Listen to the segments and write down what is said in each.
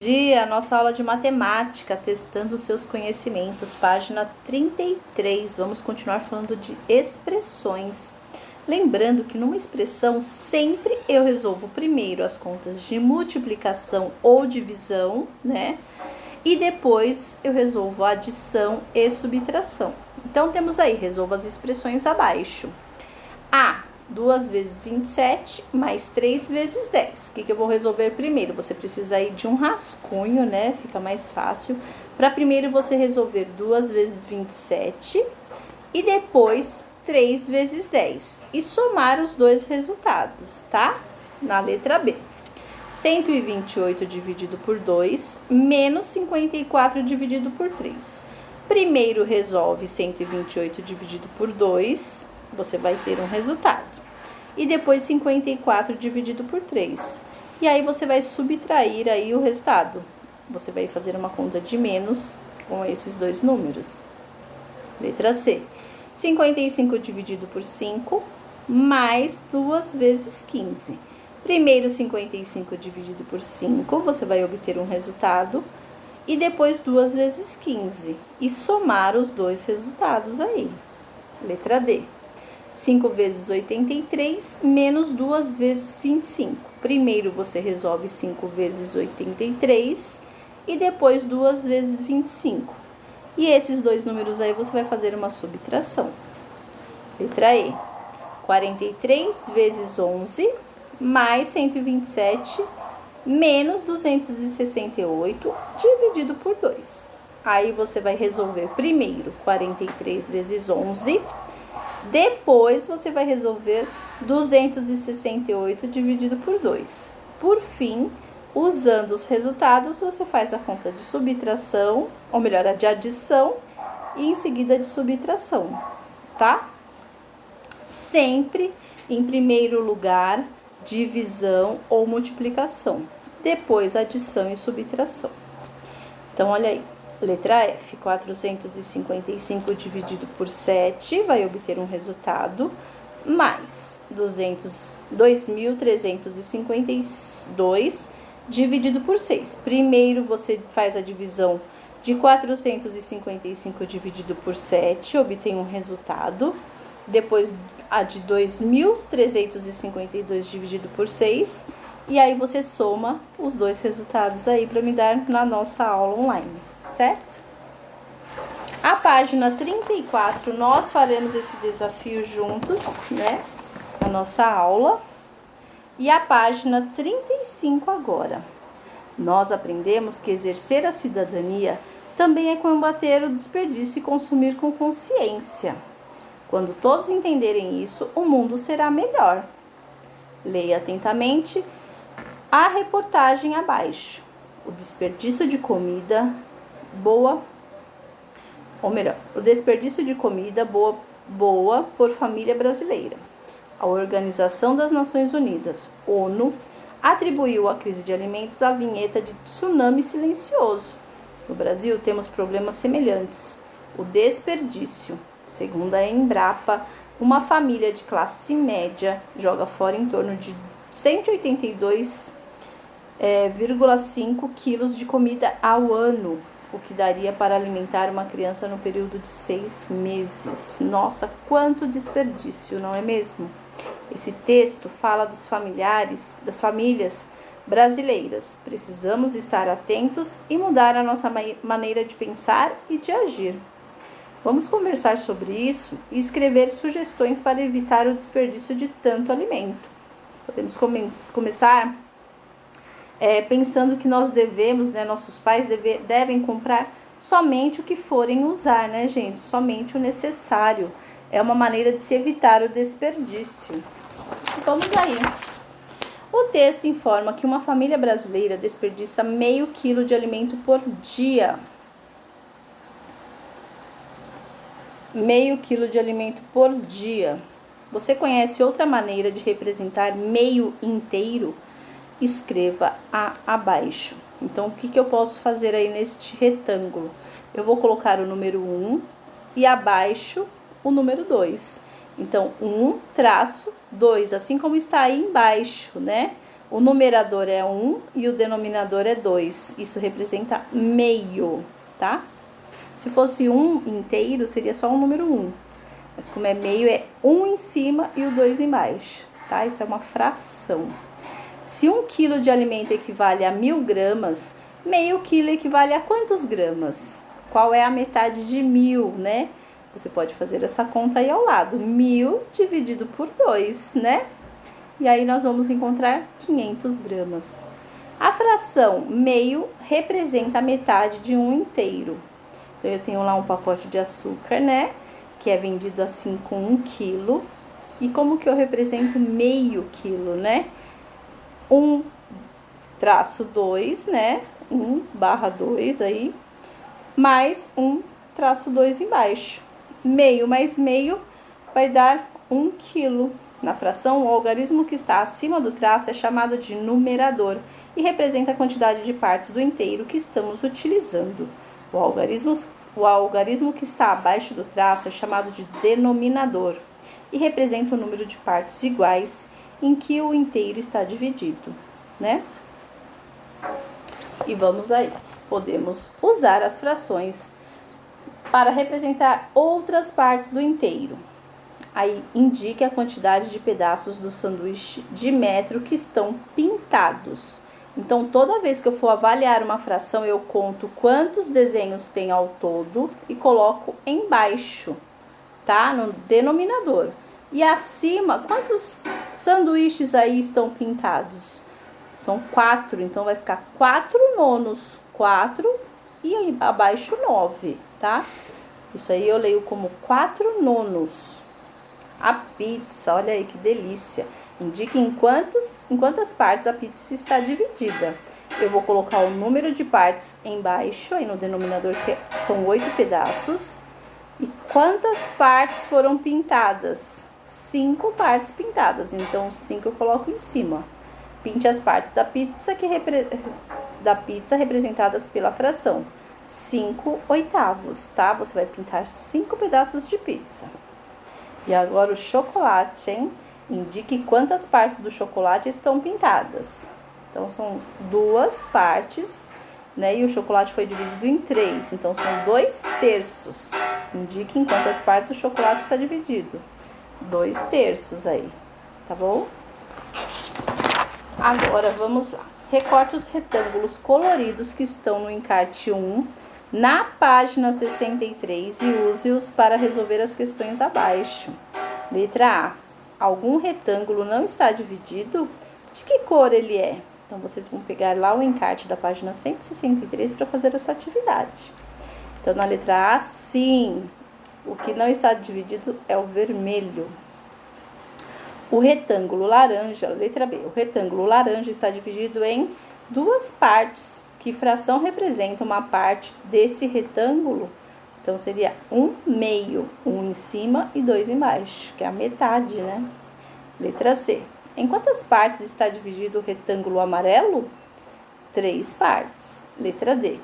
Dia, nossa aula de matemática, testando seus conhecimentos, página 33. Vamos continuar falando de expressões. Lembrando que numa expressão, sempre eu resolvo primeiro as contas de multiplicação ou divisão, né? E depois eu resolvo a adição e subtração. Então, temos aí, resolva as expressões abaixo. 2 vezes 27 mais 3 vezes 10. O que eu vou resolver primeiro? Você precisa ir de um rascunho, né? Fica mais fácil. Para primeiro você resolver 2 vezes 27 e depois 3 vezes 10. E somar os dois resultados, tá? Na letra B. 128 dividido por 2 menos 54 dividido por 3. Primeiro resolve 128 dividido por 2, você vai ter um resultado. E depois 54 dividido por 3. E aí você vai subtrair aí o resultado. Você vai fazer uma conta de menos com esses dois números. Letra C. 55 dividido por 5 mais 2 vezes 15. Primeiro 55 dividido por 5, você vai obter um resultado. E depois 2 vezes 15. E somar os dois resultados aí. Letra D. 5 vezes 83 menos 2 vezes 25. Primeiro você resolve 5 vezes 83 e depois 2 vezes 25. E esses dois números aí você vai fazer uma subtração. Letra E. 43 vezes 11 mais 127 menos 268 dividido por 2. Aí você vai resolver primeiro 43 vezes 11. Depois, você vai resolver 268 dividido por 2. Por fim, usando os resultados, você faz a conta de subtração, ou melhor, a de adição, e em seguida de subtração, tá? Sempre, em primeiro lugar, divisão ou multiplicação. Depois, adição e subtração. Então, olha aí. Letra F, 455 dividido por 7, vai obter um resultado, mais 2.352 dividido por 6. Primeiro você faz a divisão de 455 dividido por 7, obtém um resultado. Depois a de 2.352 dividido por 6. E aí você soma os dois resultados aí para me dar na nossa aula online. Certo? A página 34, nós faremos esse desafio juntos, né? Na nossa aula. E a página 35 agora. Nós aprendemos que exercer a cidadania também é combater o desperdício e consumir com consciência. Quando todos entenderem isso, o mundo será melhor. Leia atentamente a reportagem abaixo. O desperdício de comida o desperdício de comida boa por família brasileira. A Organização das Nações Unidas, ONU, atribuiu a crise de alimentos à vinheta de tsunami silencioso. No Brasil, temos problemas semelhantes. O desperdício. Segundo a Embrapa, uma família de classe média joga fora em torno de 182,5 quilos de comida ao ano, o que daria para alimentar uma criança no período de 6 meses. Nossa, quanto desperdício, não é mesmo? Esse texto fala das famílias brasileiras. Precisamos estar atentos e mudar a nossa maneira de pensar e de agir. Vamos conversar sobre isso e escrever sugestões para evitar o desperdício de tanto alimento. Podemos começar pensando que nós devemos, né, nossos pais devem comprar somente o que forem usar, né, gente? Somente o necessário. É uma maneira de se evitar o desperdício. Vamos aí. O texto informa que uma família brasileira desperdiça meio quilo de alimento por dia. Meio quilo de alimento por dia. Você conhece outra maneira de representar meio inteiro? Escreva abaixo. Então, o que eu posso fazer aí neste retângulo? Eu vou colocar o número 1 e abaixo o número 2. Então, 1 traço 2, assim como está aí embaixo, né? O numerador é 1 e o denominador é 2. Isso representa meio, tá? Se fosse 1 inteiro, seria só o número 1. Mas como é meio, é 1 em cima e o 2 embaixo, tá? Isso é uma fração. Se 1 quilo de alimento equivale a 1000 gramas, meio quilo equivale a quantos gramas? Qual é a metade de 1000, né? Você pode fazer essa conta aí ao lado. 1000 dividido por 2, né? E aí nós vamos encontrar 500 gramas. A fração meio representa a metade de um inteiro. Então, eu tenho lá um pacote de açúcar, né? Que é vendido assim com 1 quilo. E como que eu represento meio quilo, né? 1/2, né? 1/2 aí, mais 1/2 embaixo. Meio mais meio vai dar 1 quilo. Na fração, o algarismo que está acima do traço é chamado de numerador e representa a quantidade de partes do inteiro que estamos utilizando. O algarismo que está abaixo do traço é chamado de denominador e representa o número de partes iguais em que o inteiro está dividido, né? E vamos aí. Podemos usar as frações para representar outras partes do inteiro. Aí, indique a quantidade de pedaços do sanduíche de metro que estão pintados. Então, toda vez que eu for avaliar uma fração, eu conto quantos desenhos tem ao todo e coloco embaixo, tá? No denominador. E acima, quantos sanduíches aí estão pintados? São 4, então vai ficar 4 nonos. 4 e aí abaixo 9, tá? Isso aí eu leio como 4 nonos. A pizza, olha aí que delícia. Indique em quantas partes a pizza está dividida. Eu vou colocar o número de partes embaixo, aí no denominador, que são 8 pedaços. E quantas partes foram pintadas? 5 partes pintadas, então 5 eu coloco em cima. Pinte as partes da pizza, representadas pela fração 5/8, tá? Você vai pintar 5 pedaços de pizza. E agora o chocolate, hein? Indique quantas partes do chocolate estão pintadas. Então, são 2 partes, né? E o chocolate foi dividido em 3, então são 2/3. Indique em quantas partes o chocolate está dividido. 2/3 aí, tá bom? Agora, vamos lá. Recorte os retângulos coloridos que estão no encarte 1, na página 63, e use-os para resolver as questões abaixo. Letra A. Algum retângulo não está dividido? De que cor ele é? Então, vocês vão pegar lá o encarte da página 163 para fazer essa atividade. Então, na letra A, sim. O que não está dividido é o vermelho. O retângulo laranja, letra B. O retângulo laranja está dividido em 2 partes. Que fração representa uma parte desse retângulo? Então, seria 1/2, 1 em cima e 2 embaixo, que é a metade, né? Letra C. Em quantas partes está dividido o retângulo amarelo? 3 partes. Letra D.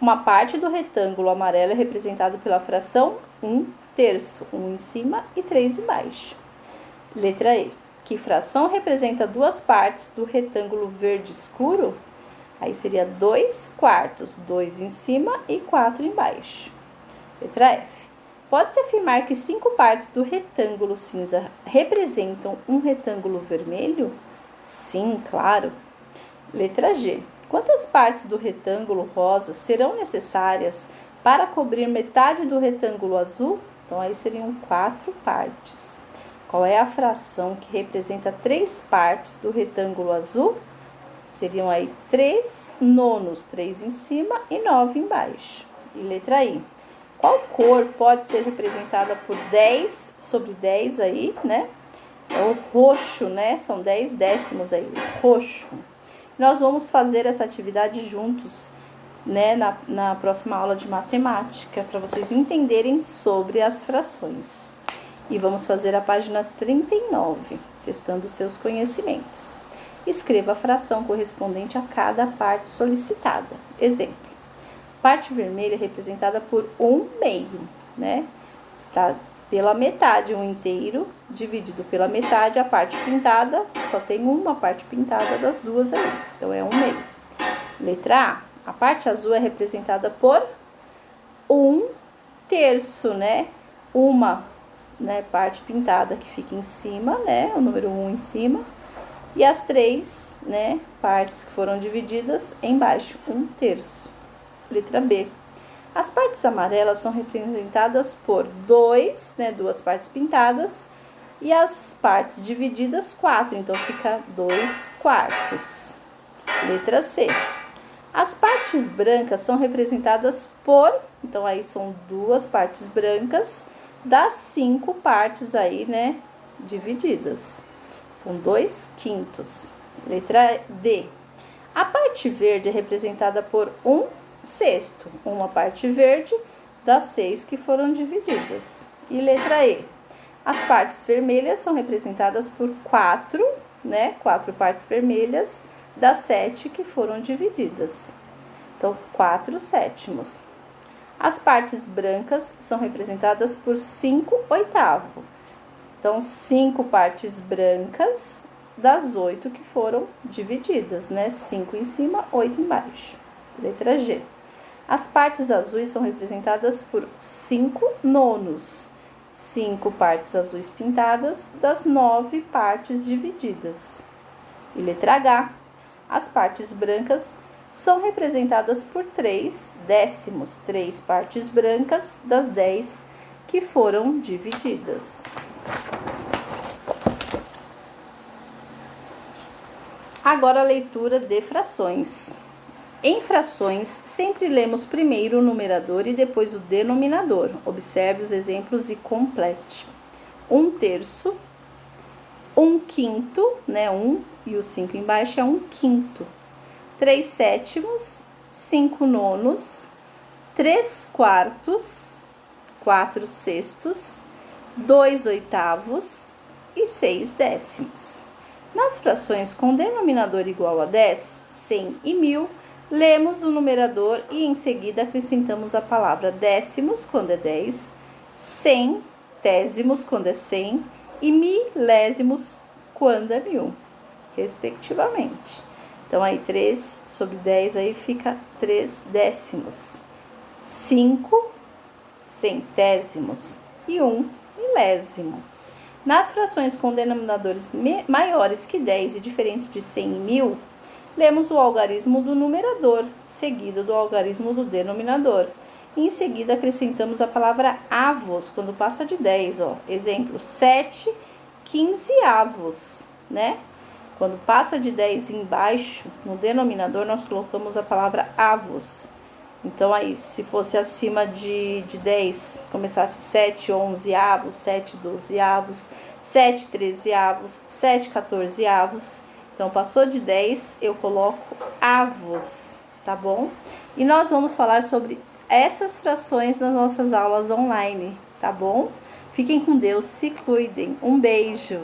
Uma parte do retângulo amarelo é representada pela fração 1/3, 1 em cima e 3 embaixo. Letra E. Que fração representa 2 partes do retângulo verde escuro? Aí seria 2/4, 2 em cima e 4 embaixo. Letra F. Pode-se afirmar que 5 partes do retângulo cinza representam um retângulo vermelho? Sim, claro. Letra G. Quantas partes do retângulo rosa serão necessárias para cobrir metade do retângulo azul? Então, aí seriam 4 partes. Qual é a fração que representa 3 partes do retângulo azul? Seriam aí 3 nonos, 3 em cima e 9 embaixo. E letra I. Qual cor pode ser representada por 10/10 aí, né? É o roxo, né? São 10 décimos aí, o roxo. Nós vamos fazer essa atividade juntos, né? Na próxima aula de matemática, para vocês entenderem sobre as frações. E vamos fazer a página 39, testando seus conhecimentos. Escreva a fração correspondente a cada parte solicitada. Exemplo. Parte vermelha é representada por 1/2, né? Tá pela metade, 1 inteiro dividido pela metade, a parte pintada, só tem uma parte pintada das duas aí, então é 1/2. Letra A parte azul é representada por 1/3, né? Uma, né, parte pintada que fica em cima, né? O número 1 em cima. E as 3, né, partes que foram divididas embaixo, 1/3. Letra B. As partes amarelas são representadas por 2, né, 2 partes pintadas, e as partes divididas 4, então fica 2/4. Letra C. As partes brancas são representadas por, então aí são 2 partes brancas das 5 partes aí, né, divididas. São 2/5. Letra D. A parte verde é representada por 1/6, uma parte verde das 6 que foram divididas. E letra E. As partes vermelhas são representadas por 4, né? 4 partes vermelhas das 7 que foram divididas. Então, 4/7. As partes brancas são representadas por 5/8. Então, 5 partes brancas das 8 que foram divididas, né? 5 em cima, 8 embaixo. Letra G. As partes azuis são representadas por 5/9. 5 partes azuis pintadas das 9 partes divididas. E letra H. As partes brancas são representadas por 3/10. 3 partes brancas das 10 que foram divididas. Agora a leitura de frações. Em frações, sempre lemos primeiro o numerador e depois o denominador. Observe os exemplos e complete. 1/3, 1/5, né? 1 e o 5 embaixo é 1/5. 3/7, 5/9, 3/4, 4/6, 2/8 e 6/10. Nas frações com denominador igual a 10, 100 e 1000, lemos o numerador e em seguida acrescentamos a palavra décimos quando é 10, centésimos quando é 100 e milésimos quando é 1000, respectivamente. Então, aí 3 sobre 10 aí fica 3/10, 5 centésimos e 1 milésimo. Nas frações com denominadores maiores que 10 e diferentes de 100 e 1000, lemos o algarismo do numerador, seguido do algarismo do denominador. E em seguida acrescentamos a palavra avos, quando passa de 10, ó. Exemplo, 7/15, né? Quando passa de 10 embaixo, no denominador, nós colocamos a palavra avos. Então, aí, se fosse acima de 10, começasse 7/11, 7/12, 7/13, 7/14. Então, passou de 10, eu coloco avos, tá bom? E nós vamos falar sobre essas frações nas nossas aulas online, tá bom? Fiquem com Deus, se cuidem. Um beijo!